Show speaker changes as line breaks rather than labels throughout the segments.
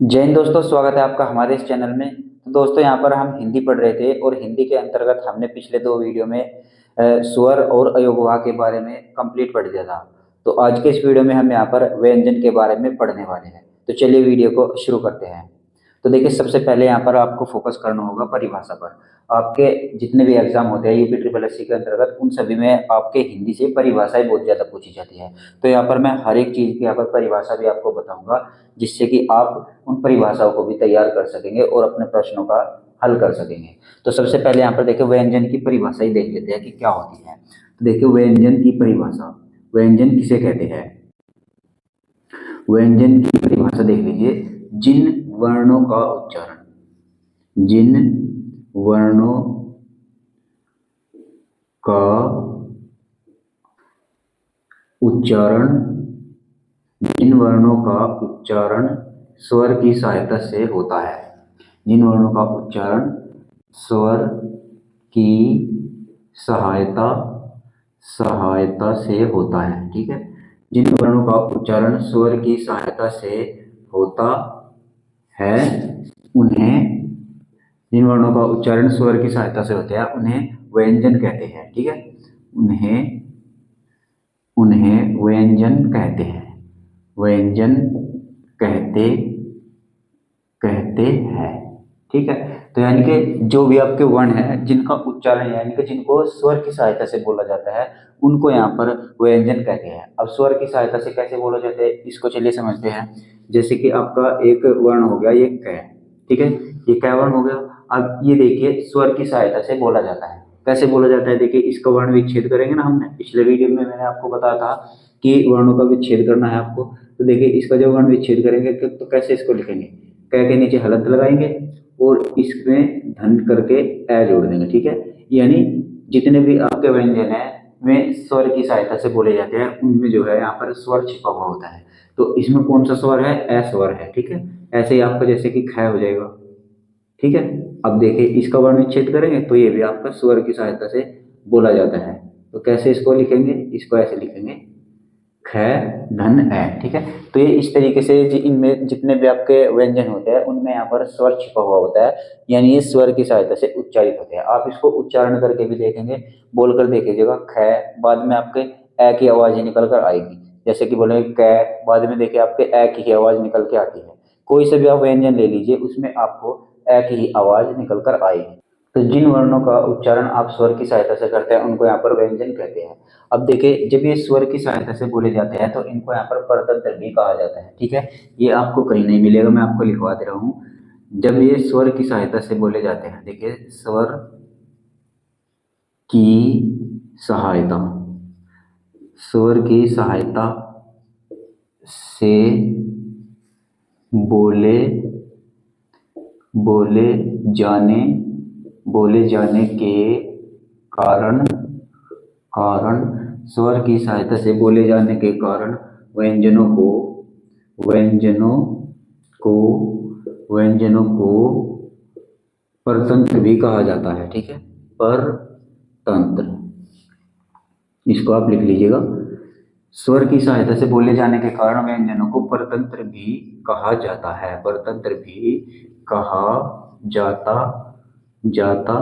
जय हिंद दोस्तों, स्वागत है आपका हमारे इस चैनल में। तो दोस्तों, यहाँ पर हम हिंदी पढ़ रहे थे और हिंदी के अंतर्गत हमने पिछले दो वीडियो में स्वर और अयोगवा के बारे में कंप्लीट पढ़ दिया था। तो आज के इस वीडियो में हम यहाँ पर व्यंजन के बारे में पढ़ने वाले हैं। तो चलिए वीडियो को शुरू करते हैं। तो देखिए, सबसे पहले यहाँ पर आपको फोकस करना होगा परिभाषा पर। आपके जितने भी एग्जाम होते हैं यूपी ट्रिपल एस सी के अंतर्गत, उन सभी में आपके हिंदी से परिभाषाएं बहुत ज़्यादा पूछी जाती है। तो यहाँ पर मैं हर एक चीज़ की यहाँ पर परिभाषा भी आपको बताऊंगा, जिससे कि आप उन परिभाषाओं को भी तैयार कर सकेंगे और अपने प्रश्नों का हल कर सकेंगे। तो सबसे पहले यहाँ पर देखिए, व्यंजन की परिभाषा ही देख लेते हैं कि क्या होती है। तो देखिए, व्यंजन की परिभाषा, व्यंजन किसे कहते हैं। व्यंजन की परिभाषा देख लीजिए, जिन वर्णों का उच्चारण, जिन वर्णों का उच्चारण, जिन वर्णों का उच्चारण स्वर की सहायता से होता है, जिन वर्णों का उच्चारण स्वर की सहायता सहायता से होता है। ठीक है, जिन वर्णों का उच्चारण स्वर की सहायता से होता है उन्हें, जिन वर्णों का उच्चारण स्वर की सहायता से होते हैं उन्हें व्यंजन कहते हैं। ठीक है, उन्हें उन्हें व्यंजन कहते हैं, व्यंजन कहते कहते हैं। ठीक है, तो यानी कि जो भी आपके वर्ण है जिनका उच्चारण यानी कि जिनको स्वर की सहायता से बोला जाता है, उनको यहाँ पर व्यंजन कहते हैं। अब स्वर की सहायता से कैसे बोला जाता है, इसको चलिए समझते हैं। जैसे कि आपका एक वर्ण हो गया ये क, ठीक है, ये क वर्ण हो गया। अब ये देखिए, स्वर की सहायता से बोला जाता है। कैसे बोला जाता है, देखिए इसका वर्ण विच्छेद करेंगे ना। हमने पिछले वीडियो में मैंने आपको बताया था कि वर्णों का विच्छेद करना है आपको। तो देखिए, इसका जब वर्ण विच्छेद करेंगे तो कैसे इसको लिखेंगे, क के नीचे हलंत लगाएंगे और इसमें धन करके ए जोड़ देंगे। ठीक है, यानी जितने भी आपके व्यंजन है वे स्वर की सहायता से बोले जाते हैं, उनमें जो है यहाँ पर स्वर छिपा हुआ होता है। तो इसमें कौन सा स्वर है, ए स्वर है। ठीक है, ऐसे ही आपका जैसे कि ख हो जाएगा। ठीक है, अब देखिए इसका वर्ण विच्छेद करेंगे तो ये भी आपका स्वर की सहायता से बोला जाता है। तो कैसे इसको लिखेंगे, इसको ऐसे लिखेंगे ख धन ए। ठीक है, तो ये इस तरीके से इनमें जितने भी आपके व्यंजन होते हैं उनमें यहाँ पर स्वर छिपा हुआ होता है, यानी ये स्वर की सहायता से उच्चारित होते हैं। आप इसको उच्चारण करके भी देखेंगे, बोलकर देखिएगा ख, बाद में आपके ए की आवाज ही निकल कर आएगी। जैसे कि बोलेंगे क, बाद में देखिए आपके ए की आवाज निकल के आती है। कोई से भी आप व्यंजन ले लीजिए, उसमें आपको ए की ही आवाज निकल कर आएगी। तो जिन वर्णों का उच्चारण आप स्वर की सहायता से करते हैं उनको यहाँ पर व्यंजन कहते हैं। अब देखिए, जब ये स्वर की सहायता से बोले जाते हैं तो इनको यहाँ पर परतंत्र भी कहा जाता है। ठीक है, ये आपको कहीं नहीं मिलेगा, मैं आपको लिखवा दे रहा हूँ। जब ये स्वर की सहायता से बोले जाते हैं, देखिए स्वर की सहायता, स्वर की सहायता से बोले बोले जाने बोले जाने के कारण कारण स्वर की सहायता से बोले जाने के कारण व्यंजनों को व्यंजनों को व्यंजनों को परतंत्र भी कहा जाता है। ठीक है, परतंत्र, इसको आप लिख लीजिएगा। स्वर की सहायता से बोले जाने के कारण व्यंजनों को परतंत्र भी कहा जाता है, परतंत्र भी कहा जाता जाता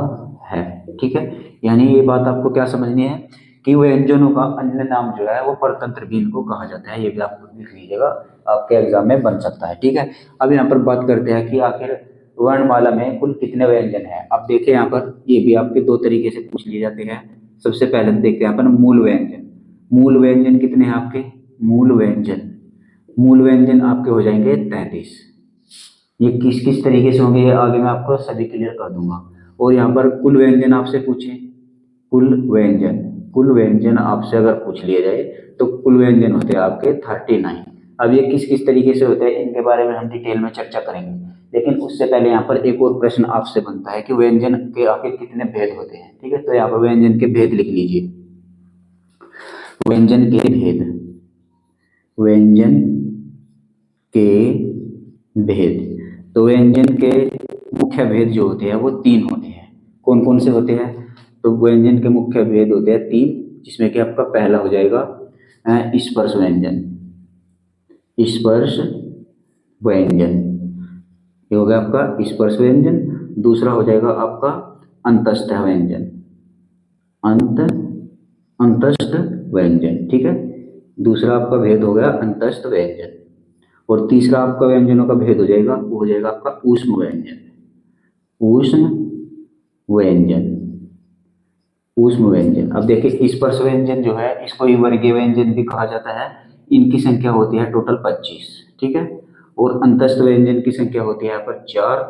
है। ठीक है, यानी ये बात आपको क्या समझनी है कि व्यंजनों का अन्य नाम जो है वो परतंत्र भी इनको कहा जाता है। ये भी आप लिख लीजिएगा, आपके एग्जाम में बन सकता है। ठीक है, अब यहाँ पर बात करते हैं कि आखिर वर्णमाला में कुल कितने व्यंजन हैं। अब देखिए, यहाँ पर ये भी आपके दो तरीके से पूछ लिए जाते हैं। सबसे पहले देखते हैं यहाँ पर मूल व्यंजन। मूल व्यंजन कितने हैं आपके, मूल व्यंजन आपके हो जाएंगे 33। ये किस किस तरीके से होंगे ये आगे मैं आपको सभी क्लियर कर दूंगा। और यहाँ पर कुल व्यंजन आपसे पूछे, कुल व्यंजन आपसे अगर पूछ लिया जाए तो कुल व्यंजन होते हैं आपके 39। अब ये किस किस तरीके से होते हैं इनके बारे में हम डिटेल में चर्चा करेंगे, लेकिन उससे पहले यहाँ पर एक और प्रश्न आपसे बनता है कि व्यंजन के आखिर कितने भेद होते हैं। ठीक है, तो यहाँ पर व्यंजन के भेद लिख लीजिए। व्यंजन के भेद, व्यंजन के भेद, तो व्यंजन के मुख्य भेद जो होते हैं वो 3 होते हैं। कौन कौन से होते हैं, तो व्यंजन के मुख्य भेद होते हैं 3, जिसमें कि आपका पहला हो जाएगा स्पर्श व्यंजन, स्पर्श व्यंजन। ये हो गया आपका स्पर्श व्यंजन। दूसरा हो जाएगा आपका अंतस्थ व्यंजन, अंतस्थ व्यंजन, ठीक है। दूसरा आपका भेद हो गया अंतस्थ व्यंजन। और तीसरा आपका व्यंजनों का भेद हो जाएगा, वो हो जाएगा आपका ऊष्म व्यंजन, ऊष्म व्यंजन, ऊष्म व्यंजन। अब देखिए स्पर्श व्यंजन जो है इसको ही वर्गीय व्यंजन भी कहा जाता है। इनकी संख्या होती है टोटल 25, ठीक है। और अंतस्थ व्यंजन की संख्या होती है यहाँ पर 4,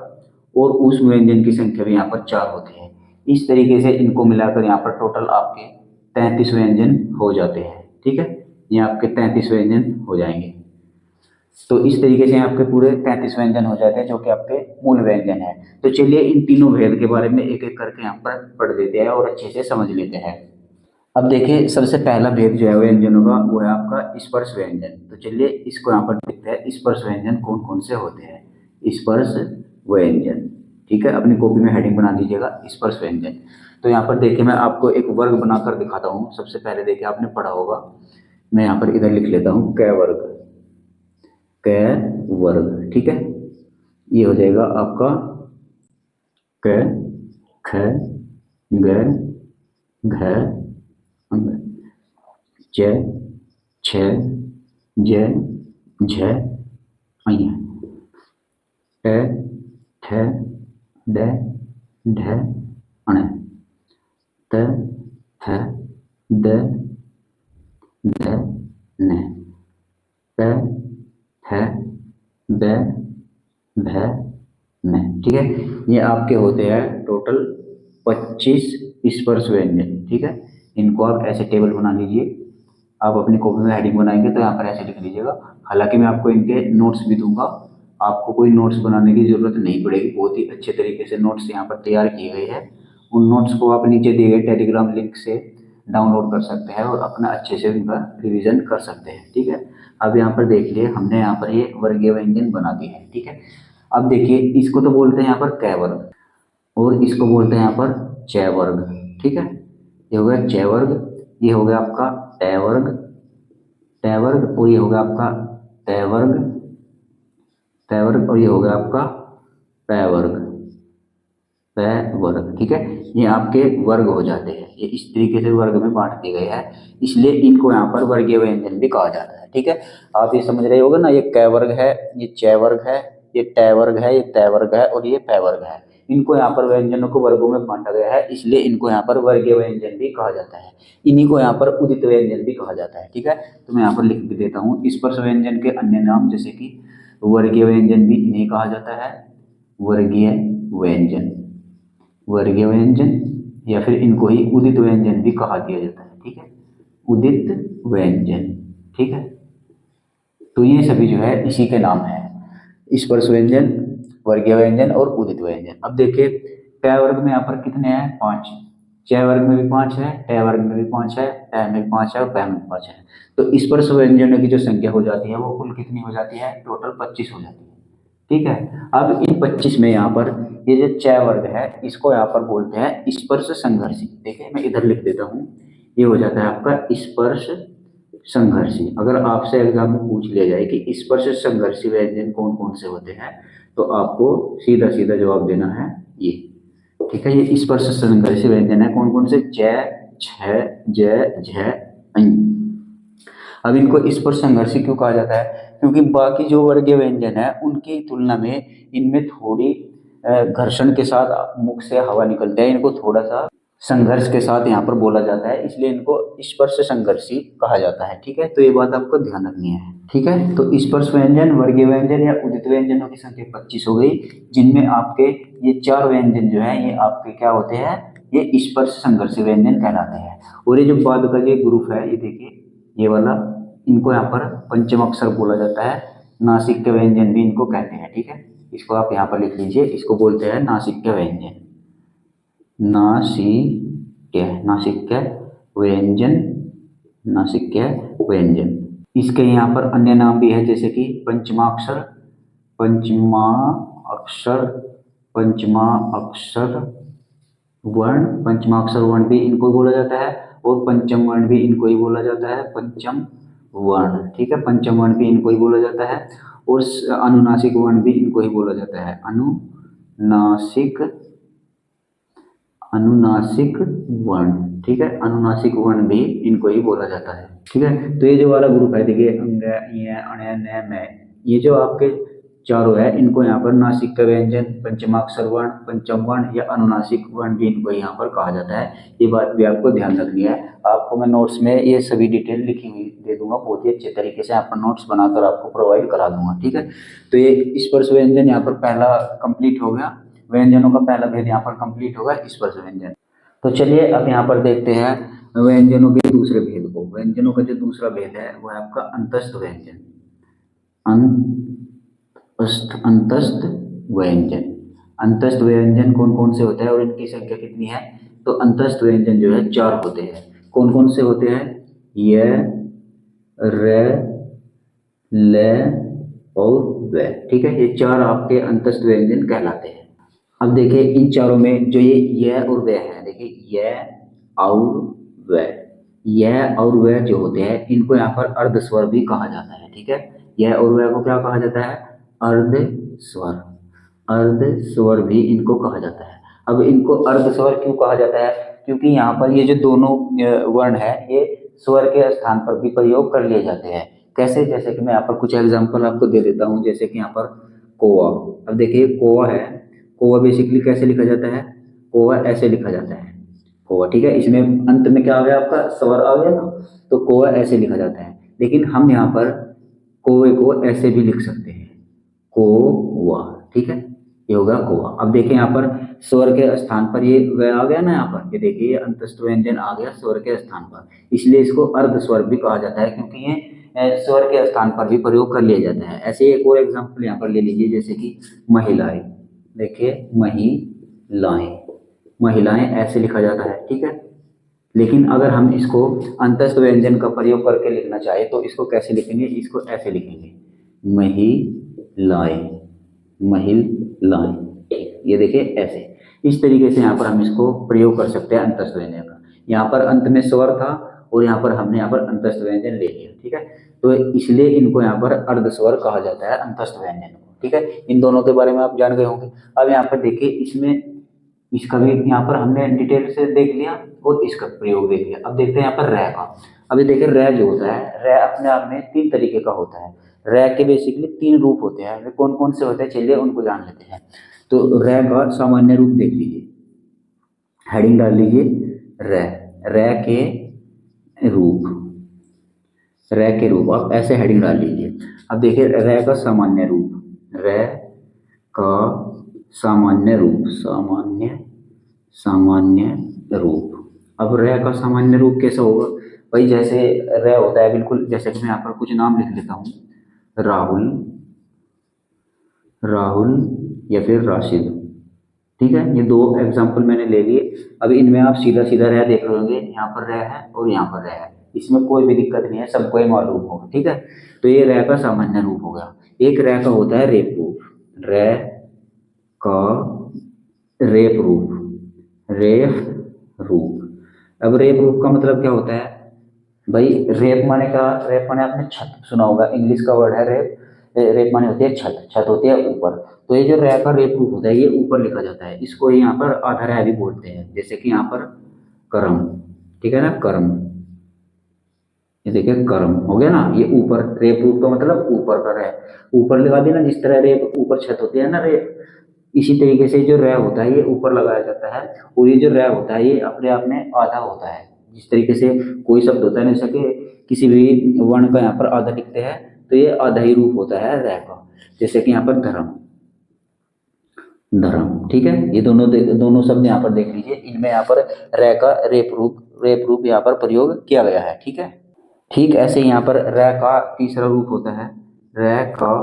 और ऊष्म व्यंजन की संख्या भी यहाँ पर 4 होती है। इस तरीके से इनको मिलाकर यहाँ पर टोटल आपके 33 व्यंजन हो जाते हैं, ठीक है। ये आपके 33 व्यंजन हो जाएंगे। तो इस तरीके से आपके पूरे 33 व्यंजन हो जाते हैं जो कि आपके मूल व्यंजन है। तो चलिए इन तीनों भेद के बारे में एक एक करके यहाँ पर पढ़ लेते हैं और अच्छे से समझ लेते हैं। अब देखिए सबसे पहला भेद जो है व्यंजनों का वो है आपका स्पर्श व्यंजन। तो चलिए इसको यहाँ पर देखते हैं स्पर्श व्यंजन कौन कौन से होते हैं। स्पर्श व्यंजन, ठीक है, अपनी कॉपी में हेडिंग बना दीजिएगा स्पर्श व्यंजन। तो यहाँ पर देखिए मैं आपको एक वर्ग बनाकर दिखाता हूँ। सबसे पहले देखिए आपने पढ़ा होगा, मैं यहाँ पर इधर लिख लेता हूँ क वर्ग, क वर्ग, ठीक है। ये हो जाएगा आपका क, ख, ग, घ, च, छ, ज, झ, ञ, ट, ठ, ड, ढ, ण, त, थ, द, ध, न, प, फ, ब, भ, न, ठीक है। ये आपके होते हैं टोटल 25 स्पर्श व्यंजन, ठीक है। इनको आप ऐसे टेबल बना लीजिए। आप अपनी कॉपी में हेडिंग बनाएंगे तो यहाँ पर ऐसे लिख लीजिएगा। हालांकि मैं आपको इनके नोट्स भी दूंगा, आपको कोई नोट्स बनाने की जरूरत नहीं पड़ेगी। बहुत ही अच्छे तरीके से नोट्स यहाँ पर तैयार किए गए हैं। उन नोट्स को आप नीचे दिए गए टेलीग्राम लिंक से डाउनलोड कर सकते हैं और अपना अच्छे से उनका रिविजन कर सकते हैं, ठीक है। अब यहाँ पर देख लिए हमने यहाँ पर ये वर्गीय व्यंजन बना दिए हैं, ठीक है। अब देखिए इसको तो बोलते हैं यहाँ पर क वर्ग और इसको बोलते हैं यहाँ पर च वर्ग, ठीक है। ये हो गया च वर्ग, ये हो गया आपका ट वर्ग, ट वर्ग, और ये हो गया आपका त वर्ग, त वर्ग, और ये हो गया आपका प वर्ग, प वर्ग, ठीक है। ये आपके वर्ग हो जाते हैं। ये इस तरीके से वर्ग में बांट दिए गए हैं, इसलिए इनको यहाँ पर वर्गीय व्यंजन भी कहा जाता है, ठीक है। आप ये समझ रहे होगे ना, ये क वर्ग है, ये च वर्ग है, ये ट वर्ग है, ये त वर्ग है, और ये प वर्ग है। इनको यहाँ पर व्यंजनों को वर्गों में बांटा गया है, इसलिए इनको यहाँ पर वर्गीय व्यंजन भी कहा जाता है। इन्हीं को यहाँ पर उदित व्यंजन भी कहा जाता है, ठीक है। तो मैं यहाँ पर लिख भी देता हूँ स्पर्श व्यंजन के अन्य नाम, जैसे कि वर्गीय व्यंजन भी इन्हें कहा जाता है, वर्गीय व्यंजन, वर्गीय व्यंजन, या फिर इनको ही उदित व्यंजन भी कहा दिया जाता है, ठीक है, उदित व्यंजन, ठीक है। तो ये सभी जो है इसी के नाम है, स्पर्श व्यंजन, वर्गीय व्यंजन और उदित व्यंजन। अब देखिए क वर्ग में यहाँ पर कितने हैं, 5, च वर्ग में भी 5 है, ट वर्ग में भी 5 है, ट में भी 5 है और प में भी 5 है। तो स्पर्श व्यंजनों की जो संख्या हो जाती है वो कुल कितनी हो जाती है, टोटल 25 हो जाती है, ठीक है। अब इन 25 में यहाँ पर ये जो च वर्ग है इसको यहाँ पर बोलते हैं स्पर्श संघर्षी। देखिए मैं इधर लिख देता हूँ, ये हो जाता है आपका स्पर्श संघर्षी। अगर आपसे एग्जाम में पूछ लिया जाए कि स्पर्श संघर्षी व्यंजन कौन कौन से होते हैं, तो आपको सीधा सीधा जवाब देना है ये, ठीक है। ये स्पर्श संघर्षी व्यंजन है कौन कौन से, च, छ, ज, झ, ञ। अब इनको स्पर्श संघर्षी क्यों कहा जाता है, क्योंकि बाकी जो वर्गीय व्यंजन है उनकी तुलना में इनमें थोड़ी घर्षण के साथ मुख से हवा निकलता है, इनको थोड़ा सा संघर्ष के साथ यहाँ पर बोला जाता है, इसलिए इनको स्पर्श संघर्षी कहा जाता है, ठीक है। तो ये बात आपको ध्यान रखनी है, ठीक है। तो स्पर्श व्यंजन, वर्गीय व्यंजन या उदित व्यंजनों की संख्या 25 हो गई, जिनमें आपके ये 4 व्यंजन जो है ये आपके क्या होते हैं, ये स्पर्श संघर्षी व्यंजन कहलाते हैं। और ये जो बाद का ये ग्रुप है, ये देखिए ये वाला, इनको यहाँ पर पंचम अक्षर बोला जाता है, नासिक के व्यंजन भी इनको कहते हैं, ठीक है। इसको आप यहाँ पर लिख लीजिए, इसको बोलते हैं नासिक के व्यंजन, नासिक्य, नासिक्य व्यंजन, नासिक्य व्यंजन। इसके यहाँ पर अन्य नाम भी है, जैसे कि पंचमाक्षर, पंचमाक्षर, पंचमाक्षर वर्ण, पंचमाक्षर वर्ण भी इनको बोला जाता है, और पंचम वर्ण भी इनको ही बोला जाता है, पंचम वर्ण, ठीक है, पंचम वर्ण भी इनको ही बोला जाता है। और अनुनासिक वर्ण भी इनको ही बोला जाता है, अनुनासिक वर्ण, ठीक है, अनुनासिक वर्ण भी इनको ही बोला जाता है, ठीक है। तो ये जो वाला ग्रुप है देखिए, अंग, य, अण, न, म, ये जो आपके चारों है, इनको यहाँ पर नासिक का व्यंजन, पंचमाक्षर वर्ण, पंचम वर्ण या अनुनासिक वर्ण भी इनको यहाँ पर कहा जाता है। ये बात भी आपको ध्यान रखनी है। आपको मैं नोट्स में ये सभी डिटेल लिखी हुई दे दूंगा, बहुत ही अच्छे तरीके से यहाँ पर नोट्स बनाकर आपको प्रोवाइड करा दूंगा, ठीक है। तो ये स्पर्श व्यंजन यहाँ पर पहला कंप्लीट हो गया, व्यंजनों का पहला भेद यहाँ पर कंप्लीट होगा, स्पर्श व्यंजन। तो चलिए अब यहाँ पर देखते हैं व्यंजनों के दूसरे भेद को। व्यंजनों का जो दूसरा भेद है वो है आपका अंतस्थ व्यंजन। अंतस्थ व्यंजन, अंतस्थ व्यंजन कौन कौन से होते हैं और इनकी संख्या कितनी है? तो अंतस्थ व्यंजन जो है 4 होते हैं। कौन कौन से होते हैं? य, र, ल और व, ठीक है। ये 4 आपके अंतस्थ व्यंजन कहलाते हैं। अब देखिए इन चारों में जो ये और व है, देखिए य और व, यह और वह जो होते हैं इनको यहाँ पर अर्ध स्वर भी कहा जाता है, ठीक है। यह और वह को क्या कहा जाता है? अर्ध स्वर, अर्ध स्वर भी इनको कहा जाता है। अब इनको अर्ध स्वर क्यों कहा जाता है? क्योंकि यहाँ पर ये जो दोनों वर्ण है ये स्वर के स्थान पर भी प्रयोग कर लिए जाते हैं। कैसे? जैसे कि मैं यहाँ पर कुछ एग्जांपल आपको दे देता हूँ। जैसे कि यहाँ पर कोआ, अब देखिए कोआ है, कोआ बेसिकली कैसे लिखा जाता है? कोआ ऐसे लिखा जाता है, कोआ, ठीक है। इसमें अंत में क्या आ गया? आपका स्वर आ गया ना, तो कोआ ऐसे लिखा जाता है। लेकिन हम यहाँ पर कोए को ऐसे भी लिख सकते हैं, कोवा, ठीक है, ये होगा कोवा। अब देखिए यहाँ पर स्वर के स्थान पर ये व आ गया ना, यहाँ पर ये देखिए ये अंतस्थ व्यंजन आ गया स्वर के स्थान पर, इसलिए इसको अर्ध स्वर भी कहा जाता है, क्योंकि ये स्वर के स्थान पर भी प्रयोग कर लिया जाता है। ऐसे एक और एग्जाम्पल यहाँ पर ले लीजिए, जैसे कि महिलाएं, देखिए महिलाएं, महिलाएं ऐसे लिखा जाता है, ठीक है। लेकिन अगर हम इसको अंतस्थ व्यंजन का प्रयोग करके लिखना चाहे तो इसको कैसे लिखेंगे? इसको ऐसे लिखेंगे, महिलाएं, महिलाएं, ये देखिए ऐसे। इस तरीके से यहाँ पर हम इसको प्रयोग कर सकते हैं अंतस्थ व्यंजन का। यहाँ पर अंत में स्वर था और यहाँ पर हमने यहाँ पर अंतस्थ व्यंजन ले लिया, ठीक है। तो इसलिए इनको यहाँ पर अर्ध स्वर कहा जाता है, अंतस्थ व्यंजन को, ठीक है। इन दोनों के बारे में आप जान गए होंगे। अब यहाँ पर देखिए इसमें इसका भी यहाँ पर हमने डिटेल से देख लिया और इसका प्रयोग देख लिया। अब देखते हैं यहाँ पर रह का। अभी देखिए रह जो होता है, रह अपने आप में 3 तरीके का होता है। रह के बेसिकली 3 रूप होते हैं। वे कौन कौन से होते हैं चलिए उनको जान लेते हैं। तो रह का सामान्य रूप देख लीजिए, हेडिंग डाल लीजिए, रह के रूप, रह के रूप, आप ऐसे हेडिंग डाल लीजिए। अब देखिए रह का सामान्य रूप, रह का सामान्य रूप, सामान्य रूप। अब रह का सामान्य रूप कैसा होगा भाई? जैसे रह होता है बिल्कुल, जैसे कि मैं यहाँ पर कुछ नाम लिख लेता हूँ, राहुल, या फिर राशिद, ठीक है। ये 2 एग्जाम्पल मैंने ले लिए। अब इनमें आप सीधा सीधा रह देख रहे होंगे, यहाँ पर रह है और यहाँ पर रह है, इसमें कोई भी दिक्कत नहीं है, सबको ही मालूम होगा, ठीक है। तो ये रह का सामान्य रूप हो गया। एक रह का होता है रेप रूप, रह का रेप रूप। अब रेप रूप का मतलब क्या होता है भाई? रेप माने क्या? रेप माने आपने छत सुना होगा, इंग्लिश का वर्ड है रेप। रेप माने होती है छत, छत होती है ऊपर। तो ये जो रह का रेप रूप होता है ये ऊपर लिखा जाता है, इसको यहाँ पर आधा रह भी बोलते हैं। जैसे कि यहाँ पर कर्म, ठीक है ना, कर्म, ये देखिए कर्म हो गया ना, ये ऊपर, रेप रूप का मतलब ऊपर का रह, ऊपर लगा देना। जिस तरह रेप ऊपर छत होती है ना रेप, इसी तरीके से जो रह होता है ये ऊपर लगाया जाता है, और ये जो रह होता है ये अपने आप में आधा होता है। जिस तरीके से कोई शब्द होता है नहीं सके, किसी भी वर्ण का यहाँ पर आधा लिखते हैं तो ये आधा ही रूप होता है रह का। जैसे कि यहाँ पर धर्म, धर्म, ठीक है। ये दोनों शब्द यहाँ पर देख लीजिए, इनमें यहाँ पर रह का रेप रूप यहाँ पर प्रयोग किया गया है, ठीक है। ठीक ऐसे यहाँ पर रह का तीसरा रूप होता है, रह का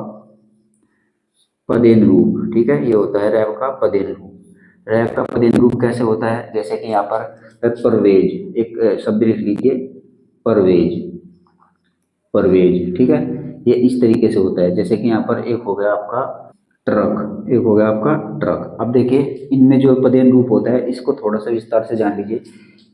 पदेन रूप, ठीक है। ये होता है रह का पदेन रूप। रह का पदेन रूप कैसे होता है? जैसे कि यहाँ पर परवेज, एक शब्द लिख लीजिए, परवेज, परवेज, ठीक है। ये इस तरीके से होता है। जैसे कि यहाँ पर एक हो गया आपका ट्रक, एक हो गया आपका ट्रक। अब देखिए इनमें जो पदेन रूप होता है इसको थोड़ा सा विस्तार से जान लीजिए।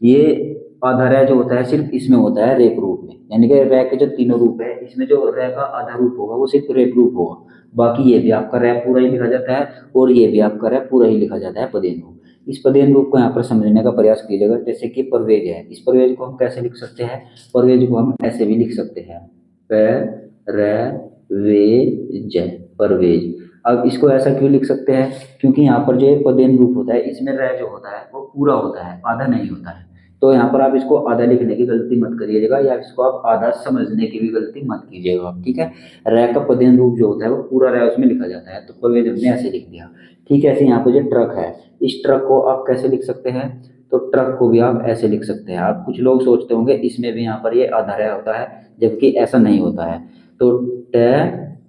ये आधा रे जो होता है सिर्फ इसमें होता है रेप रूप में, यानी कि रे के जो तीनों रूप है इसमें जो रे का आधा रूप होगा वो सिर्फ रेप रूप होगा। बाकी ये भी आपका रे पूरा ही लिखा जाता है और ये भी आपका रे पूरा ही लिखा जाता है पदेन रूप। इस पदेन रूप को यहाँ पर समझने का प्रयास कीजिएगा। जैसे कि परवेज है, इस परवेज को हम कैसे लिख सकते हैं? परवेज को हम ऐसे भी लिख सकते हैं, प रे वे ज, परवेज। अब इसको ऐसा क्यों लिख सकते हैं? क्योंकि यहाँ पर जो ये पदेन रूप होता है इसमें रे जो होता है वो पूरा होता है, आधा नहीं होता है। तो यहाँ पर आप इसको आधा लिखने की गलती मत करिएगा, या इसको आप आधा समझने की भी गलती मत कीजिएगा, ठीक है। रे का पदेन रूप जो होता है वो पूरा रे उसमें लिखा जाता है, तो परवेज हमने ऐसे लिख दिया, ठीक है। ऐसे यहाँ पे जो ट्रक है, इस ट्रक को आप कैसे लिख सकते हैं? तो ट्रक को भी आप ऐसे लिख सकते हैं। आप कुछ लोग सोचते होंगे इसमें भी यहाँ पर ये आधा रे होता है, जबकि ऐसा नहीं होता है। तो ट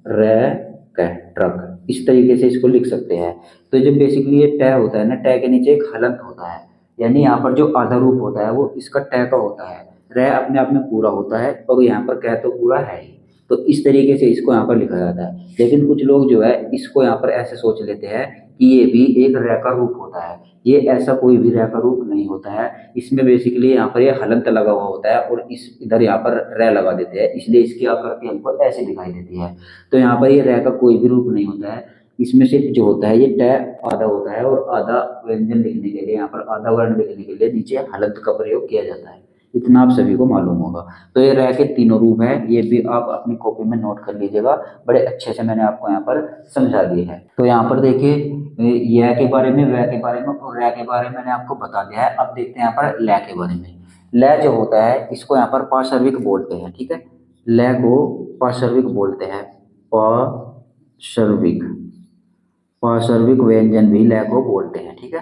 रे क ट्रक, इस तरीके से इसको लिख सकते हैं। तो जो बेसिकली ये ट होता है ना, ट के नीचे एक हलंत होता है, यानी यहाँ पर जो आधा रूप होता है वो इसका ट का होता है। रे अपने आप में पूरा होता है और यहाँ पर कह तो पूरा है ही। तो इस तरीके से इसको यहाँ पर लिखा जाता है। लेकिन कुछ लोग जो है इसको यहाँ पर ऐसे सोच लेते हैं कि ये भी एक रे का रूप होता है। ये ऐसा कोई भी रे का रूप नहीं होता है। इसमें बेसिकली यहाँ पर ये हलंत लगा हुआ होता है और इस इधर यहाँ पर रे लगा देते हैं, इसलिए इसकी आकृति हमको ऐसे दिखाई देती है। तो यहाँ पर ये रे का कोई भी रूप नहीं होता है। इसमें सिर्फ जो होता है ये ट आधा होता है और आधा व्यंजन लिखने के लिए, यहाँ पर आधा वर्ण लिखने के लिए नीचे हलंत का प्रयोग किया जाता है। इतना आप सभी को मालूम होगा। तो ये रे के तीनों रूप हैं, ये भी आप अपनी कॉपी में नोट कर लीजिएगा। बड़े अच्छे से मैंने आपको यहाँ पर समझा दिए हैं। तो यहाँ पर देखिए य के बारे में, व के बारे में और रे के बारे में मैंने आपको बता दिया है। अब देखते हैं यहाँ पर ल के बारे में। ल जो होता है इसको यहाँ पर पार्श्विक बोलते हैं, ठीक है। ल को पार्श्विक बोलते हैं, पार्श्विक, पार्श्विक व्यंजन भी ल को बोलते हैं, ठीक है।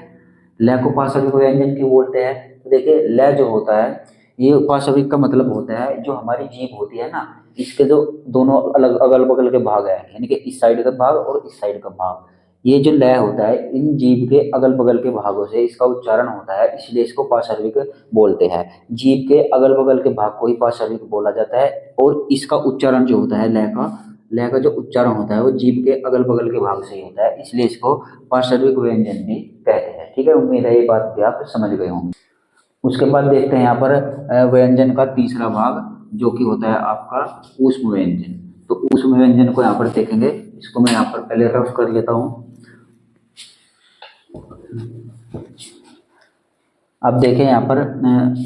ल को पार्श्विक व्यंजन क्यों बोलते हैं? तो देखिए ल जो होता है ये पार्श्विक का मतलब होता है जो हमारी जीभ होती है ना, इसके जो दोनों अलग अगल बगल के भाग है, यानी कि इस साइड का भाग और इस साइड का भाग, ये जो ल होता है इन जीभ के अगल बगल के भागों से इसका उच्चारण होता है, इसलिए इसको पार्श्विक बोलते हैं। जीभ के अगल बगल के भाग को ही पार्श्विक बोला जाता है और इसका उच्चारण जो होता है ल का जो उच्चारण होता है वो जीभ के अगल बगल के भाग से ही होता है, इसलिए इसको पार्श्विक व्यंजन भी कहते हैं, ठीक है। उम्मीद है ये बात भी आप समझ गए होंगे। उसके बाद देखते हैं यहाँ पर व्यंजन का तीसरा भाग जो कि होता है आपका ऊष्म व्यंजन। तो ऊष्म व्यंजन को यहाँ पर देखेंगे, इसको मैं यहाँ पर पहले रफ कर लेता हूँ। अब देखें यहाँ पर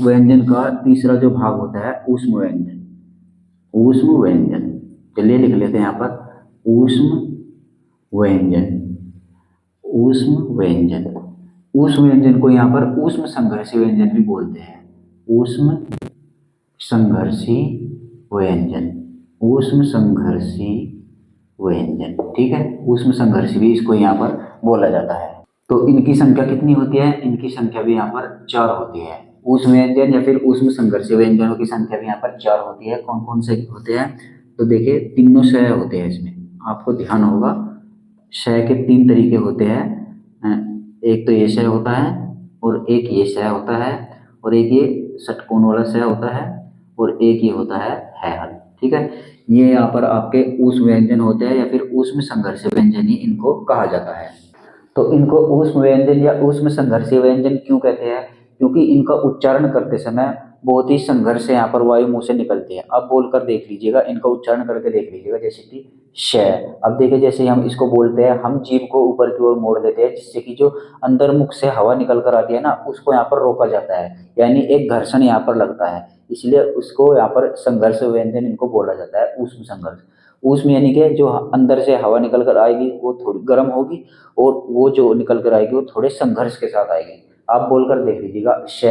व्यंजन का तीसरा जो भाग होता है ऊष्म व्यंजन। ऊष्म व्यंजन, चलिए लिख लेते हैं यहाँ पर ऊष्म व्यंजन। ऊष्म व्यंजन, ऊष्म व्यंजन को यहाँ पर ऊष्म संघर्षी व्यंजन भी बोलते हैं। ऊष्म संघर्षी व्यंजन, ऊष्म संघर्षी व्यंजन, ठीक है। ऊष्म संघर्षी भी इसको यहाँ पर बोला जाता है। तो इनकी संख्या कितनी होती है? इनकी संख्या भी यहाँ पर 4 होती है। ऊष्म व्यंजन या फिर ऊष्म संघर्षी व्यंजनों की संख्या भी यहाँ पर 4 होती है। कौन कौन से होते हैं? तो देखिए तीनों श होते हैं इसमें, आपको ध्यान होगा। श के 3 तरीके होते हैं, एक तो ये श होता है और एक ये श होता है और एक ये षटकोण वाला श होता है और एक ये होता है हल, ठीक है। ये यहाँ पर आपके ऊष्म व्यंजन होते हैं या फिर ऊष्म संघर्षी व्यंजन ही इनको कहा जाता है। तो इनको ऊष्म व्यंजन या ऊष्म संघर्षी व्यंजन क्यों कहते हैं? क्योंकि इनका उच्चारण करते समय बहुत ही संघर्ष से यहाँ पर वायु मुंह से निकलती है। अब बोलकर देख लीजिएगा, इनका उच्चारण करके देख लीजिएगा, जैसे कि श। अब देखिए जैसे हम इसको बोलते हैं, हम जीभ को ऊपर की ओर मोड़ देते हैं जिससे कि जो अंदर मुख से हवा निकल कर आती है ना, उसको यहाँ पर रोका जाता है, यानी एक घर्षण यहाँ पर लगता है, इसलिए उसको यहाँ पर संघर्ष व्यंजन इनको बोला जाता है, ऊष्म संघर्ष। ऊष्म यानी कि जो अंदर से हवा निकल कर आएगी वो थोड़ी गर्म होगी और वो जो निकल कर आएगी वो थोड़े संघर्ष के साथ आएगी। आप बोलकर देख लीजिएगा, श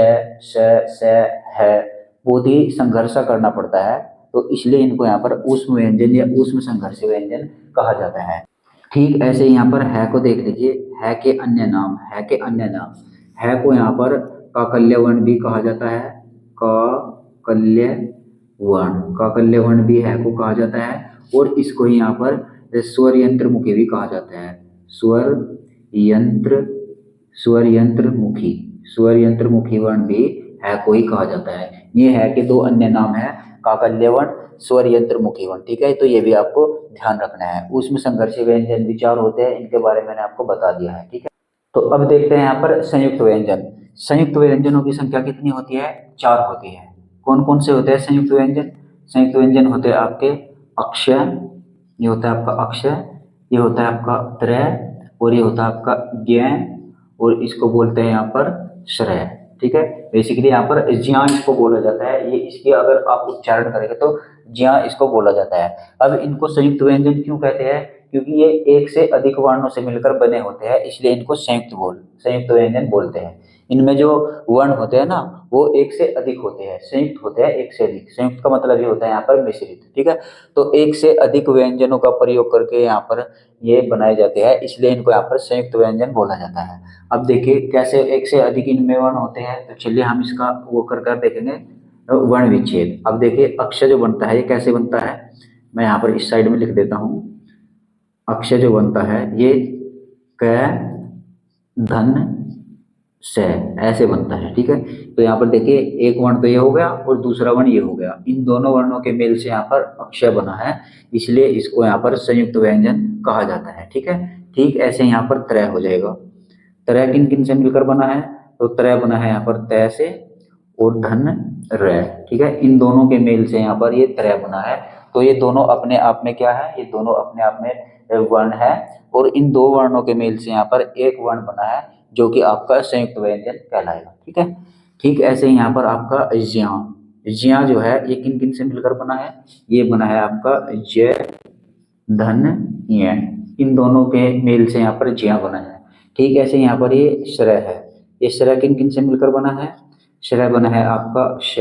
है, बहुत ही संघर्ष करना पड़ता है, तो इसलिए इनको यहाँ पर ऊष्म व्यंजन या ऊष्म संघर्षी व्यंजन कहा जाता है। ठीक ऐसे यहाँ पर है को देख लीजिए, है के अन्य नाम, है के अन्य नाम, है को यहाँ पर काकल्य वर्ण भी कहा जाता है, काकल्य वर्ण, काकल्य वर्ण भी है को कहा जाता है और इसको ही यहाँ पर स्वर यंत्र मुखी भी कहा जाता है, स्वर यंत्र मुखी वर्ण भी है को ही कहा जाता है। ये है के 2 अन्य नाम है, काकल्य वर्ण, स्वर यंत्र मुखी वर्ण, ठीक है। तो ये भी आपको ध्यान रखना है। उसमें संघर्षी व्यंजन भी 4 होते हैं, इनके बारे में मैंने आपको बता दिया है, ठीक है। तो अब देखते हैं यहाँ पर संयुक्त व्यंजन। संयुक्त व्यंजनों की संख्या कितनी होती है? 4 होती है। कौन कौन से होते हैं संयुक्त व्यंजन? संयुक्त व्यंजन होते हैं आपके अक्षय, ये होता है आपका अक्षय, ये होता है आपका त्रय, और ये होता है आपका ज्ञ, और इसको बोलते हैं यहाँ पर श्रेय। ठीक है, बेसिकली यहाँ पर ज्ञ इसको बोला जाता है। ये इसकी अगर आप उच्चारण करेंगे तो ज्ञ इसको बोला जाता है। अब इनको संयुक्त व्यंजन क्यों कहते हैं? क्योंकि ये एक से अधिक वर्णों से मिलकर बने होते हैं, इसलिए इनको संयुक्त व्यंजन बोलते हैं। इनमें जो वर्ण होते हैं ना, वो एक से अधिक होते हैं, संयुक्त होते हैं एक से अधिक। संयुक्त का मतलब ये होता है यहाँ पर मिश्रित। ठीक है, तो एक से अधिक व्यंजनों का प्रयोग करके यहाँ पर ये बनाए जाते हैं, इसलिए इनको यहाँ पर संयुक्त व्यंजन बोला जाता है। अब देखिए कैसे एक से अधिक इनमें वर्ण होते हैं, तो चलिए हम इसका वो कर देखेंगे वर्ण विच्छेद। अब देखिए अक्षय जो बनता है ये कैसे बनता है, मैं यहाँ पर इस साइड में लिख देता हूँ। अक्षय जो बनता है ये क धन से ऐसे बनता है। ठीक है, तो यहाँ पर देखिए एक वर्ण तो ये हो गया और दूसरा वर्ण ये हो गया, इन दोनों वर्णों के मेल से यहाँ पर अक्षय बना है, इसलिए इसको यहाँ पर संयुक्त व्यंजन कहा जाता है। ठीक है, ठीक ऐसे यहाँ पर त्रय हो जाएगा। त्रय किन किन से मिलकर बना है? तो त्रय बना है यहाँ पर तय से और धन रय। ठीक है, इन दोनों के मेल से यहाँ पर ये त्रय बना है। तो ये दोनों अपने आप में क्या है? ये दोनों अपने आप में वर्ण है, और इन दो वर्णों के मेल से यहाँ पर एक वर्ण बना है जो कि आपका संयुक्त व्यंजन कहलाएगा। ठीक है, ठीक ऐसे ही यहाँ पर आपका ज्या, ज्या जो है ये किन किन से मिलकर बना है? ये बना है आपका जय धन य, इन दोनों के मेल से यहाँ पर ज्या बना है। ठीक ऐसे यहाँ पर ये श्रय है, ये श्रय किन किन से मिलकर बना है? श्रय बना है आपका श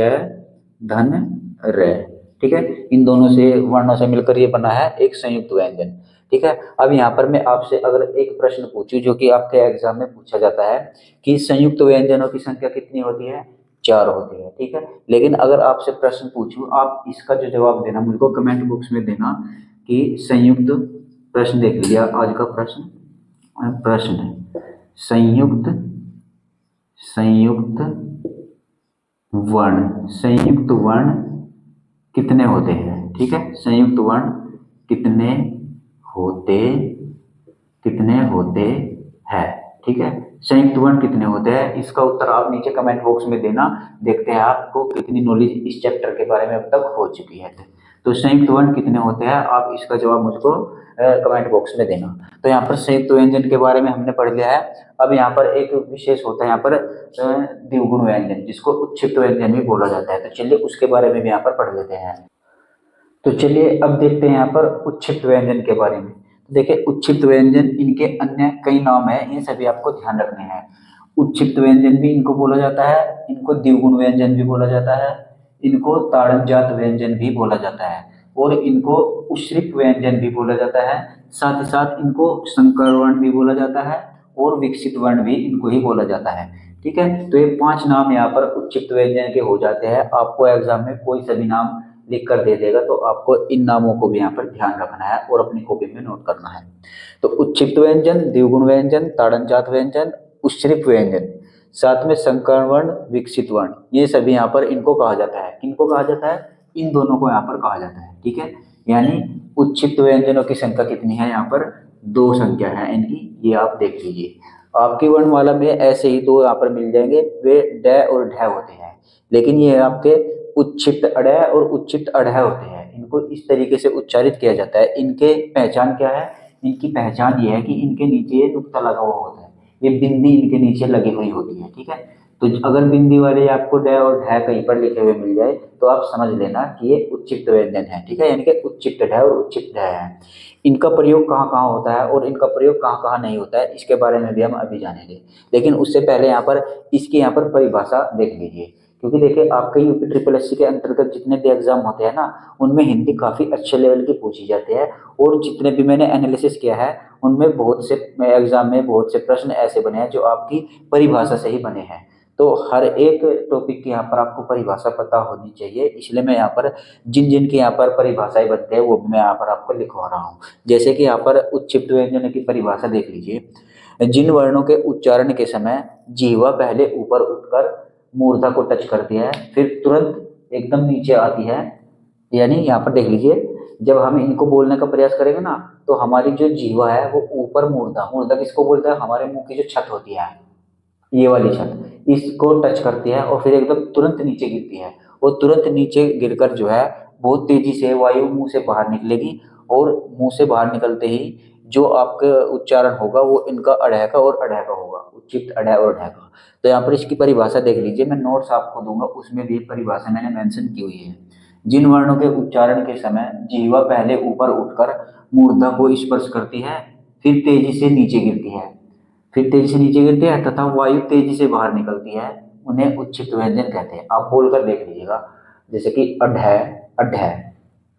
धन र। ठीक है, इन दोनों से वर्णों से मिलकर ये बना है एक संयुक्त व्यंजन। ठीक है, अब यहाँ पर मैं आपसे अगर एक प्रश्न पूछूं जो कि आपके एग्जाम में पूछा जाता है कि संयुक्त व्यंजनों की संख्या कितनी होती है? 4 होती है। ठीक है, लेकिन अगर आपसे प्रश्न पूछूं, आप इसका जो जवाब देना मुझको कमेंट बॉक्स में देना कि संयुक्त, प्रश्न देख लीजिए आज का प्रश्न है संयुक्त वर्ण कितने होते हैं? ठीक है, संयुक्त वर्ण कितने होते हैं? ठीक है, संयुक्त वर्ण कितने होते हैं, इसका उत्तर आप नीचे कमेंट बॉक्स में देना। देखते हैं आपको कितनी नॉलेज इस चैप्टर के बारे में अब तक हो चुकी है। तो संयुक्त वर्ण कितने होते हैं, आप इसका जवाब मुझको कमेंट बॉक्स में देना। तो यहाँ पर संयुक्त व्यंजन के बारे में हमने पढ़ लिया है। अब यहाँ पर एक विशेष होता है यहाँ पर द्विगुण व्यंजन, जिसको उच्छिष्ट व्यंजन भी बोला जाता है। तो चलिए उसके बारे में भी यहाँ पर पढ़ लेते हैं। तो चलिए अब देखते हैं यहाँ पर उच्छिष्ट व्यंजन के बारे में। देखिए उच्छिष्ट व्यंजन, इनके अन्य कई नाम है, ये सभी आपको ध्यान रखने हैं। उच्छिष्ट व्यंजन भी इनको बोला जाता है, इनको द्विगुण व्यंजन भी बोला जाता है, इनको ताड़नजात व्यंजन भी बोला जाता है, और इनको उश्रित व्यंजन भी बोला जाता है। साथ ही साथ इनको संकर वर्ण भी बोला जाता है, और विकसित वर्ण भी इनको ही बोला जाता है। ठीक है, तो ये 5 नाम यहाँ पर उच्छिष्ट व्यंजन के हो जाते हैं। आपको एग्जाम में कोई सभी नाम लिख कर दे देगा, तो आपको इन नामों को भी यहाँ पर ध्यान रखना है और अपनी कॉपी में नोट करना है। तो उच्छिष्ट व्यंजन, द्विगुण व्यंजन, ताड़नजात व्यंजन, उश्रित व्यंजन, साथ में संकर वर्ण, विकसित वर्ण, ये सभी यहाँ पर इनको कहा जाता है। किनको कहा जाता है? इन दोनों को यहाँ पर कहा जाता है। ठीक है, यानी उच्छिष्ट व्यंजनों की संख्या कितनी है? यहाँ पर 2 संख्या है इनकी, ये आप देख लीजिए। आपकी वर्णमाला में ऐसे ही 2 यहाँ पर मिल जाएंगे, वे ड और ढ होते हैं, लेकिन ये आपके उच्छिष्ट अड़ और उच्छिष्ट अढ़ होते हैं। इनको इस तरीके से उच्चारित किया जाता है। इनके पहचान क्या है? इनकी पहचान ये है कि इनके नीचे ये नुक्ता लगा हुआ होता है, ये बिंदी इनके नीचे लगी हुई होती है। ठीक है, तो अगर बिंदी वाले आपको ड और ढ कहीं पर लिखे हुए मिल जाए तो आप समझ लेना कि ये उच्छिष्ट व्यंजन है। ठीक है, यानी कि उच्छिष्ट ढ और उच्छिष्ट ढ है। इनका प्रयोग कहाँ कहाँ होता है और इनका प्रयोग कहाँ कहाँ नहीं होता है, इसके बारे में भी हम अभी जानेंगे। लेकिन उससे पहले यहाँ पर इसकी यहाँ पर परिभाषा देख लीजिए, क्योंकि देखिए आपके यूपी ट्रिपल एससी के अंतर्गत जितने भी एग्जाम होते हैं ना, उनमें हिंदी काफ़ी अच्छे लेवल की पूछी जाती है, और जितने भी मैंने एनालिसिस किया है उनमें बहुत से एग्जाम में बहुत से प्रश्न ऐसे बने हैं जो आपकी परिभाषा से ही बने हैं। तो हर एक टॉपिक की यहाँ पर आपको परिभाषा पता होनी चाहिए, इसलिए मैं यहाँ पर जिन जिन की यहाँ पर परिभाषाएं बनते हैं वो मैं यहाँ पर आपको लिखवा रहा हूँ। जैसे कि यहाँ पर उच्छिष्ट व्यंजन की परिभाषा देख लीजिए। जिन वर्णों के उच्चारण के समय जीवा पहले ऊपर उठकर मूर्धा को टच करती है, फिर तुरंत एकदम नीचे आती है, यानी यहाँ पर देख लीजिए जब हम इनको बोलने का प्रयास करेंगे ना, तो हमारी जो जीवा है वो ऊपर मूर्धा, मूर्धा किसको बोलते हैं? हमारे मुंह की जो छत होती है, ये वाली छत इसको टच करती है और फिर एकदम तुरंत नीचे गिरती है, और तुरंत नीचे गिरकर जो है बहुत तेजी से वायु मुंह से बाहर निकलेगी, और मुंह से बाहर निकलते ही जो आपका उच्चारण होगा वो इनका अढ़ै का और अढ़ै का होगा, उच्चित अढ़ै और अढ़ै का। तो यहाँ पर इसकी परिभाषा देख लीजिए, मैं नोट्स आपको दूंगा उसमें भी परिभाषा मैंने मेंशन की हुई है। जिन वर्णों के उच्चारण के समय जीवा पहले ऊपर उठकर मूर्धा को स्पर्श करती है, फिर तेजी से नीचे गिरती है, फिर तेजी से नीचे गिरती है तथा वायु तेजी से बाहर निकलती है, उन्हें उच्छिक्त व्यंजन कहते हैं। आप बोलकर देख लीजिएगा, जैसे कि अढ़ै, अढ़ै,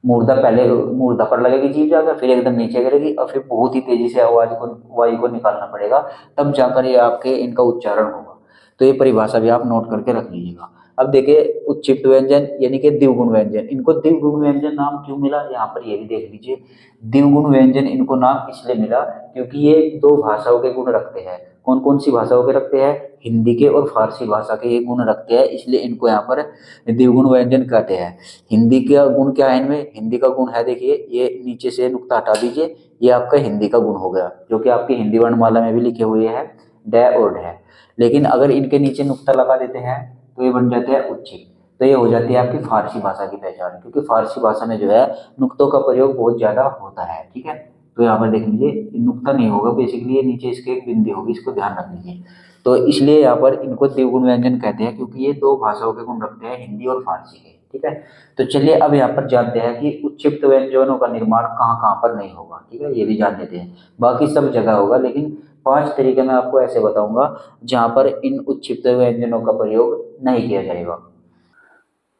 मूर्धा पहले मूर्धा पर लगेगी जीभ जाकर, फिर एकदम नीचे गिरेगी और फिर बहुत ही तेजी से आवाज को वायु को निकालना पड़ेगा, तब जाकर ये आपके इनका उच्चारण होगा। तो ये परिभाषा भी आप नोट करके रख लीजिएगा। अब देखिए उच्चिष्ट व्यंजन यानी कि द्विगुण व्यंजन, इनको द्विगुण व्यंजन नाम क्यों मिला, यहाँ पर ये भी देख लीजिए। द्विगुण व्यंजन इनको नाम इसलिए मिला क्योंकि ये दो भाषाओं के गुण रखते हैं। कौन कौन सी भाषाओं के रखते हैं, हिंदी के और फारसी भाषा के ये गुण रखते हैं, इसलिए इनको यहाँ पर द्विगुण व्यंजन कहते हैं। हिंदी का गुण क्या है इनमें, हिंदी का गुण है देखिए, ये नीचे से नुक्ता हटा दीजिए, ये आपका हिंदी का गुण हो गया जो कि आपकी हिंदी वर्णमाला में भी लिखे हुए हैं डै और ढै। लेकिन अगर इनके नीचे नुक्ता लगा देते हैं तो ये बन जाते हैं उच्चित। तो ये हो जाती है आपकी फारसी भाषा की पहचान, क्योंकि फारसी भाषा में जो है नुक्तों का प्रयोग बहुत ज्यादा होता है। ठीक है, तो यहाँ पर देख लीजिए नुक्ता नहीं होगा, बेसिकली ये नीचे इसके एक बिंदी होगी, इसको ध्यान रख लीजिए। तो इसलिए यहाँ पर इनको द्विगुण व्यंजन कहते हैं, क्योंकि ये दो भाषाओं के गुण रखते हैं, हिंदी और फारसी के। ठीक है, तो चलिए अब यहाँ पर जानते हैं कि उच्चिष्ट व्यंजनों का निर्माण कहाँ कहाँ पर नहीं होगा। ठीक है, ये भी जान लेते हैं, बाकी सब जगह होगा, लेकिन 5 तरीके मैं आपको ऐसे बताऊंगा जहां पर इन उच्चिष्ट व्यंजनों का प्रयोग नहीं किया जाएगा।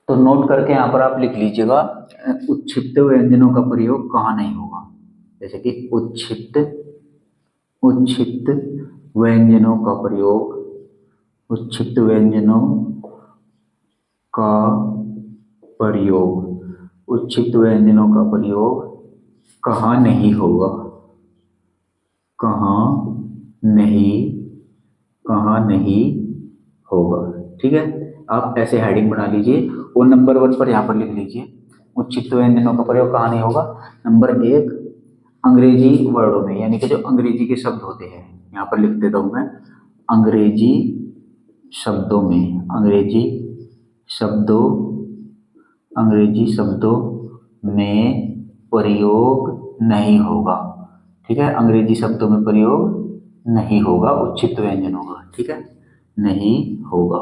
तो नोट करके यहाँ पर आप लिख लीजिएगा उच्छिष्ट व्यंजनों का प्रयोग कहाँ नहीं होगा। जैसे कि उच्छिष्ट उच्छिष्ट व्यंजनों का प्रयोग, उच्छिष्ट व्यंजनों का प्रयोग, उच्छिष्ट व्यंजनों का प्रयोग कहाँ नहीं होगा, कहाँ नहीं, कहाँ नहीं होगा। ठीक है, आप ऐसे हेडिंग बना लीजिए और नंबर 1 पर यहाँ पर लिख लीजिए उच्छिष्ट व्यंजनों का प्रयोग कहाँ नहीं होगा। नंबर 1, अंग्रेजी वर्डों में, यानी कि जो अंग्रेजी के शब्द होते हैं, यहाँ पर लिख देता हूं मैं, अंग्रेजी शब्दों में, अंग्रेजी शब्दों, अंग्रेजी शब्दों में प्रयोग नहीं होगा। ठीक है, अंग्रेजी शब्दों में प्रयोग नहीं होगा उच्छिष्ट व्यंजनों का। ठीक है, नहीं होगा।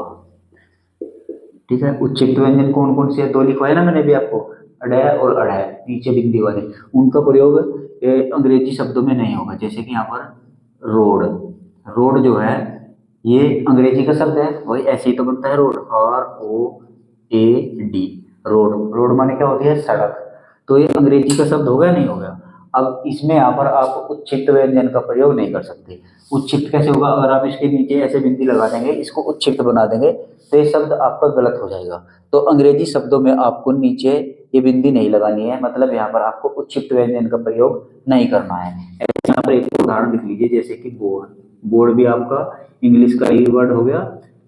ठीक है, उच्छिष्ट व्यंजन कौन कौन से है, दो लिखवाए ना मैंने भी आपको, अढ़ै और अढ़ै नीचे बिंदी वाले, उनका प्रयोग अंग्रेजी शब्दों में नहीं होगा। जैसे कि यहाँ पर रोड, रोड जो है ये अंग्रेजी का शब्द है, वही ऐसे ही तो बनता है रोड, ROAD, रोड, रोड माने क्या होती है, सड़क। तो ये अंग्रेजी का शब्द हो गया नहीं हो गया। अब इसमें यहाँ पर आप उच्छिष्ट व्यंजन का प्रयोग नहीं कर सकते। उच्छिष्ट कैसे होगा, अगर आप इसके नीचे ऐसे बिंदी लगा देंगे, इसको उच्छिष्ट बना देंगे, तो ये शब्द आपका गलत हो जाएगा। तो अंग्रेजी शब्दों में आपको नीचे ये बिंदी नहीं लगानी है, मतलब यहाँ पर आपको उच्छिष्ट व्यंजन का प्रयोग नहीं करना है। यहाँ पर एक उदाहरण लिख लीजिए, जैसे कि बोर्ड, बोर्ड भी आपका इंग्लिश का ही वर्ड हो गया।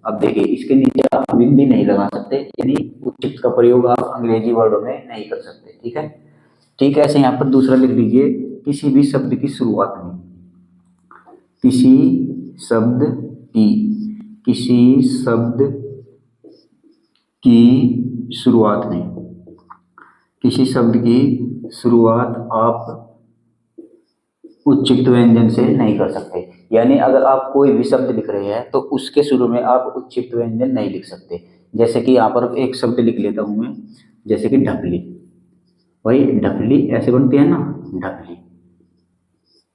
अब देखिए इसके नीचे आप बिंदी नहीं लगा सकते, यानी उच्छिष्ट का प्रयोग आप अंग्रेजी वर्डों में नहीं कर सकते। ठीक है, ठीक है। ऐसे यहाँ पर दूसरा लिख लीजिए, किसी भी शब्द की शुरुआत में, किसी शब्द की, किसी शब्द की शुरुआत में, किसी शब्द की शुरुआत आप उच्छिष्ट व्यंजन से नहीं कर सकते। यानी अगर आप कोई भी शब्द लिख रहे हैं तो उसके शुरू में आप उच्छिष्ट व्यंजन नहीं लिख सकते। जैसे कि यहाँ पर एक शब्द लिख लेता हूं मैं, जैसे कि ढपली, वही ढपली ऐसे बनती है ना, ढपली।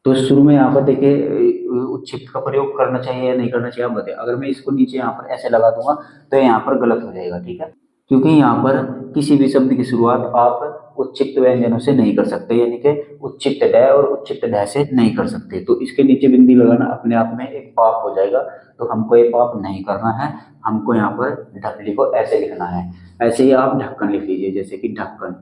तो शुरू में यहाँ पर देखिए उच्छिष्ट का प्रयोग करना चाहिए या नहीं करना चाहिए आप बताइए। अगर मैं इसको नीचे यहाँ पर ऐसे लगा दूंगा तो यहाँ पर गलत हो जाएगा। ठीक है, क्योंकि यहाँ पर किसी भी शब्द की शुरुआत आप उच्छिष्ट व्यंजनों से नहीं कर सकते, यानी कि उच्छिष्ट ड और उच्छिष्ट ढ से नहीं कर सकते। तो इसके नीचे बिंदी लगाना अपने आप में एक पाप हो जाएगा, तो हमको ये पाप नहीं करना है। हमको यहाँ पर ढपली को ऐसे लिखना है। ऐसे ही आप ढक्कन लिख लीजिए, जैसे कि ढक्कन,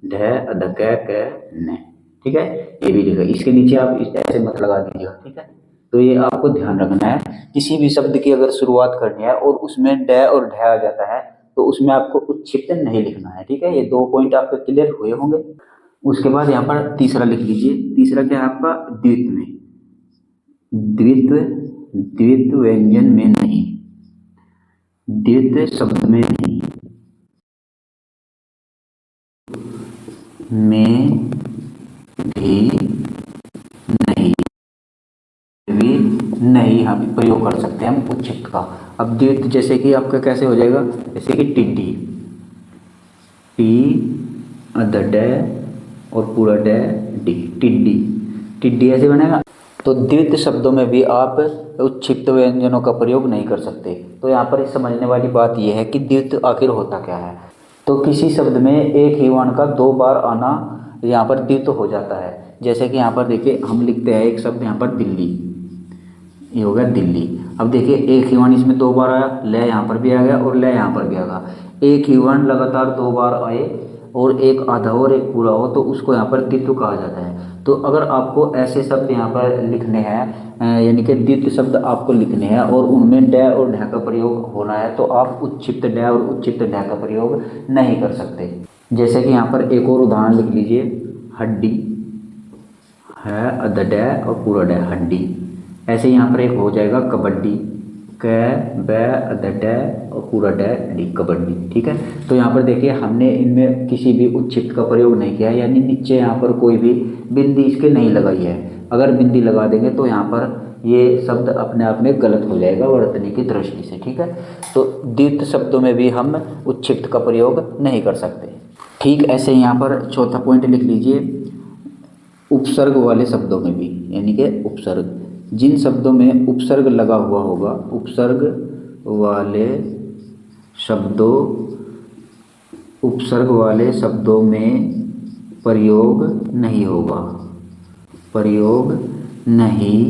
ढ ढ क न। ठीक है, ये भी लिखा, इसके नीचे आप ऐसे मत लगा दीजिएगा। ठीक है, तो ये आपको ध्यान रखना है, किसी भी शब्द की अगर शुरुआत करनी है और उसमें ड और ढ आ जाता है तो उसमें आपको उच्छिष्ट नहीं लिखना है। ठीक है, ये 2 पॉइंट आपके क्लियर हुए होंगे। उसके बाद यहाँ पर तीसरा लिख लीजिए, तीसरा क्या है आपका, द्वित्व में, द्वित्व द्वित्व व्यंजन में नहीं, द्वित्व शब्द में नहीं, में भी नहीं, भी नहीं हम प्रयोग कर सकते हैं हम उच्छिक्त का। अब द्वित्व जैसे कि आपका कैसे हो जाएगा, जैसे कि टिड्डी, टी अध डे और पूरा डे डी, टिड्डी, टिड्डी ऐसे बनेगा। तो द्वित्व शब्दों में भी आप उच्छिक्त व्यंजनों का प्रयोग नहीं कर सकते। तो यहाँ पर समझने वाली बात यह है कि द्वित्व आखिर होता क्या है। तो किसी शब्द में एक ही वर्ण का दो बार आना यहाँ पर द्वित्व हो जाता है। जैसे कि यहाँ पर देखिए हम लिखते हैं एक शब्द यहाँ पर दिल्ली, ये हो गया दिल्ली। अब देखिए एक ही वर्ण इसमें दो बार आया, लय यहाँ पर भी आ गया और लय यहाँ पर भी आ गया। एक ही वर्ण लगातार दो बार आए और एक आधा और एक पूरा हो तो उसको यहाँ पर द्वित्व कहा जाता है। तो अगर आपको ऐसे शब्द यहाँ पर लिखने हैं, यानी कि द्वित्व शब्द आपको लिखने हैं और उनमें डे और ढ का प्रयोग होना है, तो आप उच्छिप्त डे और उच्छिप्त ढ का प्रयोग नहीं कर सकते। जैसे कि यहाँ पर एक और उदाहरण लिख लीजिए, हड्डी है अध डे और पूरा डे हड्डी। ऐसे यहाँ पर एक हो जाएगा कबड्डी, क ब अध डे और पूरा डे डी, कबड्डी। ठीक है, तो यहाँ पर देखिए हमने इनमें किसी भी उच्छिप्त का प्रयोग नहीं किया, यानी नीचे यहाँ पर कोई भी बिंदी इसके नहीं लगाई है। अगर बिंदी लगा देंगे तो यहाँ पर ये शब्द अपने आप में गलत हो जाएगा वर्तनी की दृष्टि से। ठीक है, तो द्वित्व शब्दों में भी हम उच्छिप्त का प्रयोग नहीं कर सकते। ठीक ऐसे यहाँ पर चौथा पॉइंट लिख लीजिए, उपसर्ग वाले शब्दों में भी, यानी कि उपसर्ग, जिन शब्दों में उपसर्ग लगा हुआ होगा, उपसर्ग वाले शब्दों में प्रयोग नहीं होगा, प्रयोग नहीं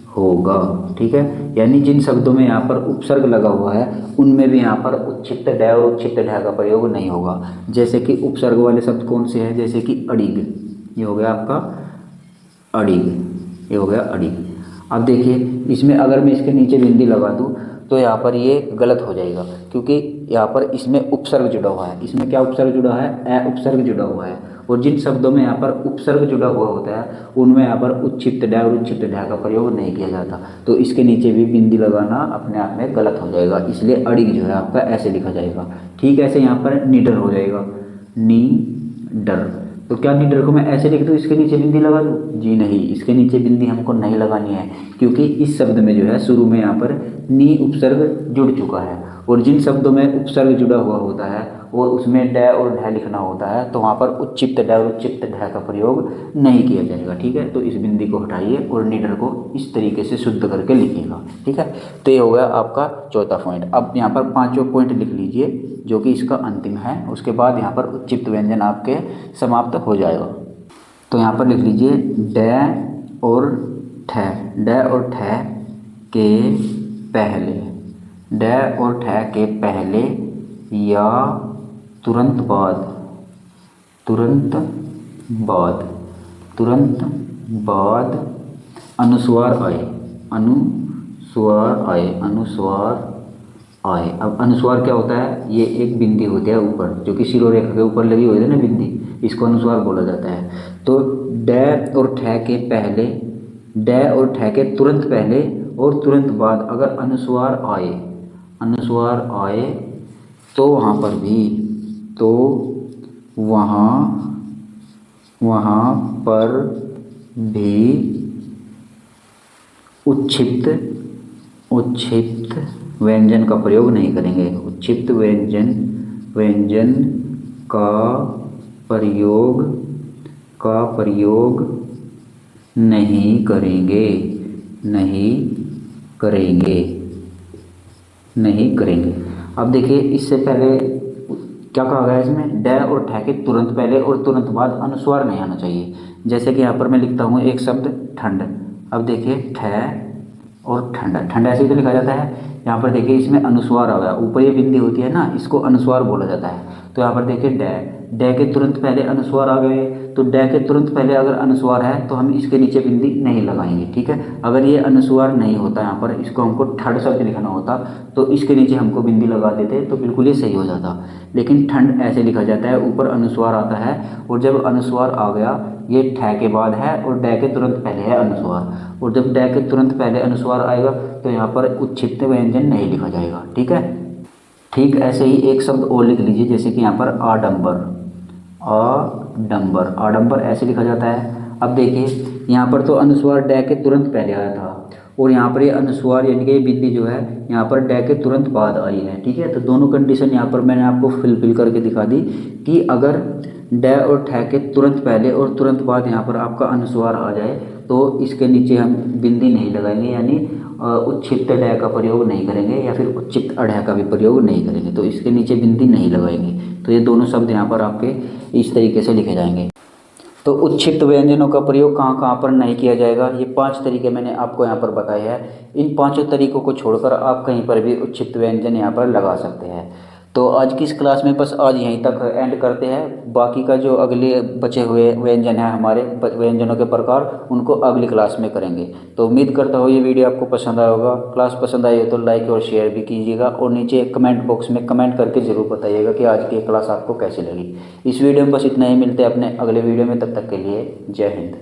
होगा। ठीक है, यानी जिन शब्दों में यहाँ पर उपसर्ग लगा हुआ है उनमें भी यहाँ पर उच्छिप्त डे और उच्छिप्त ढ का प्रयोग नहीं होगा। जैसे कि उपसर्ग वाले शब्द कौन से हैं, जैसे कि अड़िग, ये हो गया आपका अड़िग, ये हो गया अड़िग। अब देखिए इसमें अगर मैं इसके नीचे बिंदी लगा दूँ तो यहाँ पर ये गलत हो जाएगा, क्योंकि यहाँ पर इसमें उपसर्ग जुड़ा हुआ है। इसमें क्या उपसर्ग जुड़ा है, ए उपसर्ग जुड़ा हुआ है। और जिन शब्दों में यहाँ पर उपसर्ग जुड़ा हुआ होता है उनमें यहाँ पर उच्छिप्त डे और उच्छिप्त ढ का प्रयोग नहीं किया जाता। तो इसके नीचे भी बिंदी लगाना अपने आप में गलत हो जाएगा, इसलिए अड़िग जो है आपका ऐसे लिखा जाएगा। ठीक ऐसे यहाँ पर निडर हो जाएगा, नी डर। तो क्या निडर को मैं ऐसे लिख दूँ, इसके नीचे बिंदी लगा दूँ? जी नहीं, इसके नीचे बिंदी हमको नहीं लगानी है, क्योंकि इस शब्द में जो है शुरू में यहाँ पर नी उपसर्ग जुड़ चुका है। और जिन शब्दों में उपसर्ग जुड़ा हुआ होता है और उसमें ड और ढ लिखना होता है तो वहाँ पर उच्छिप्त ड और उच्छिप्त ढ का प्रयोग नहीं किया जाएगा। ठीक है, तो इस बिंदी को हटाइए और निडर को इस तरीके से शुद्ध करके लिखिएगा। ठीक है, तो ये हो गया आपका चौथा पॉइंट। अब यहाँ पर पाँचवें पॉइंट लिख लीजिए जो कि इसका अंतिम है, उसके बाद यहाँ पर उच्छिप्त व्यंजन आपके समाप्त हो जाएगा। तो यहाँ पर लिख लीजिए ड और ठ, ड और ठ के पहले, ड और ठ के पहले या तुरंत बाद अनुस्वार आए, अब अनुस्वार क्या होता है, ये एक बिंदी होती है ऊपर, जो कि शिरोरेखा के ऊपर लगी हुई है ना बिंदी, इसको अनुस्वार बोला जाता है। तो ड और ठ के पहले, ड और ठ के तुरंत पहले और तुरंत बाद अगर अनुस्वार आए तो वहाँ पर भी, तो वहाँ पर भी उच्छिप्त व्यंजन का प्रयोग नहीं करेंगे, उच्छिप्त व्यंजन का प्रयोग नहीं करेंगे। अब देखिए इससे पहले क्या कहा गया इसमें, ड और ठ के तुरंत पहले और तुरंत बाद अनुस्वार नहीं आना चाहिए। जैसे कि यहाँ पर मैं लिखता हूँ एक शब्द ठंड, अब देखिए ठ और ठंड, ठंड ऐसे ही तो लिखा जाता है। यहाँ पर देखिए इसमें अनुस्वार आ गया, ऊपर ये बिंदी होती है ना, इसको अनुस्वार बोला जाता है। तो यहाँ पर देखिए ड के तुरंत पहले अनुस्वार आ गए तो डे के तुरंत पहले अगर अनुस्वार है तो हम इसके नीचे बिंदी नहीं लगाएंगे, ठीक है। अगर ये अनुस्वार नहीं होता यहाँ पर, इसको हमको ठंड शब्द लिखना होता तो इसके नीचे हमको बिंदी लगा देते तो बिल्कुल ये सही हो जाता। लेकिन ठंड ऐसे लिखा जाता है, ऊपर अनुस्वार आता है और जब अनुस्वार आ गया, ये ठे के बाद है और डे के तुरंत पहले है अनुस्वार, और जब डे के तुरंत पहले अनुस्वार आएगा तो यहाँ पर उच्छिष्ट व्यंजन नहीं लिखा जाएगा, ठीक है। ठीक ऐसे ही एक शब्द और लिख लीजिए, जैसे कि यहाँ पर आडंबर, आडंबर, आडंबर ऐसे लिखा जाता है। अब देखिए यहाँ पर तो अनुस्वार डे के तुरंत पहले आया था और यहाँ पर ये अनुस्वार यानी कि ये बिंदी जो है यहाँ पर डे के तुरंत बाद आई है, ठीक है। तो दोनों कंडीशन यहाँ पर मैंने आपको फिल करके दिखा दी कि अगर डे और ठे के तुरंत पहले और तुरंत बाद यहाँ पर आपका अनुस्वार आ जाए तो इसके नीचे हम बिंदी नहीं लगाएंगे, यानी उच्छिष्ट डे का प्रयोग नहीं करेंगे या फिर उच्छिष्ट अढ़ का भी प्रयोग नहीं करेंगे, तो इसके नीचे बिंदी नहीं लगाएंगे। तो ये दोनों शब्द यहाँ पर आपके इस तरीके से लिखे जाएंगे। तो उच्छिष्ट व्यंजनों का प्रयोग कहाँ कहाँ पर नहीं किया जाएगा, ये 5 तरीके मैंने आपको यहाँ पर बताए हैं। इन 5 तरीकों को छोड़कर आप कहीं पर भी उच्छिष्ट व्यंजन यहाँ पर लगा सकते हैं। तो आज की इस क्लास में बस आज यहीं तक एंड करते हैं। बाकी का जो अगले बचे हुए व्यंजन हैं हमारे व्यंजनों के प्रकार, उनको अगली क्लास में करेंगे। तो उम्मीद करता हूँ ये वीडियो आपको पसंद आया होगा। क्लास पसंद आई हो तो लाइक और शेयर भी कीजिएगा और नीचे कमेंट बॉक्स में कमेंट करके ज़रूर बताइएगा कि आज की क्लास आपको कैसी लगी। इस वीडियो में बस इतना ही, मिलते हैं अपने अगले वीडियो में, तब तक के लिए जय हिंद।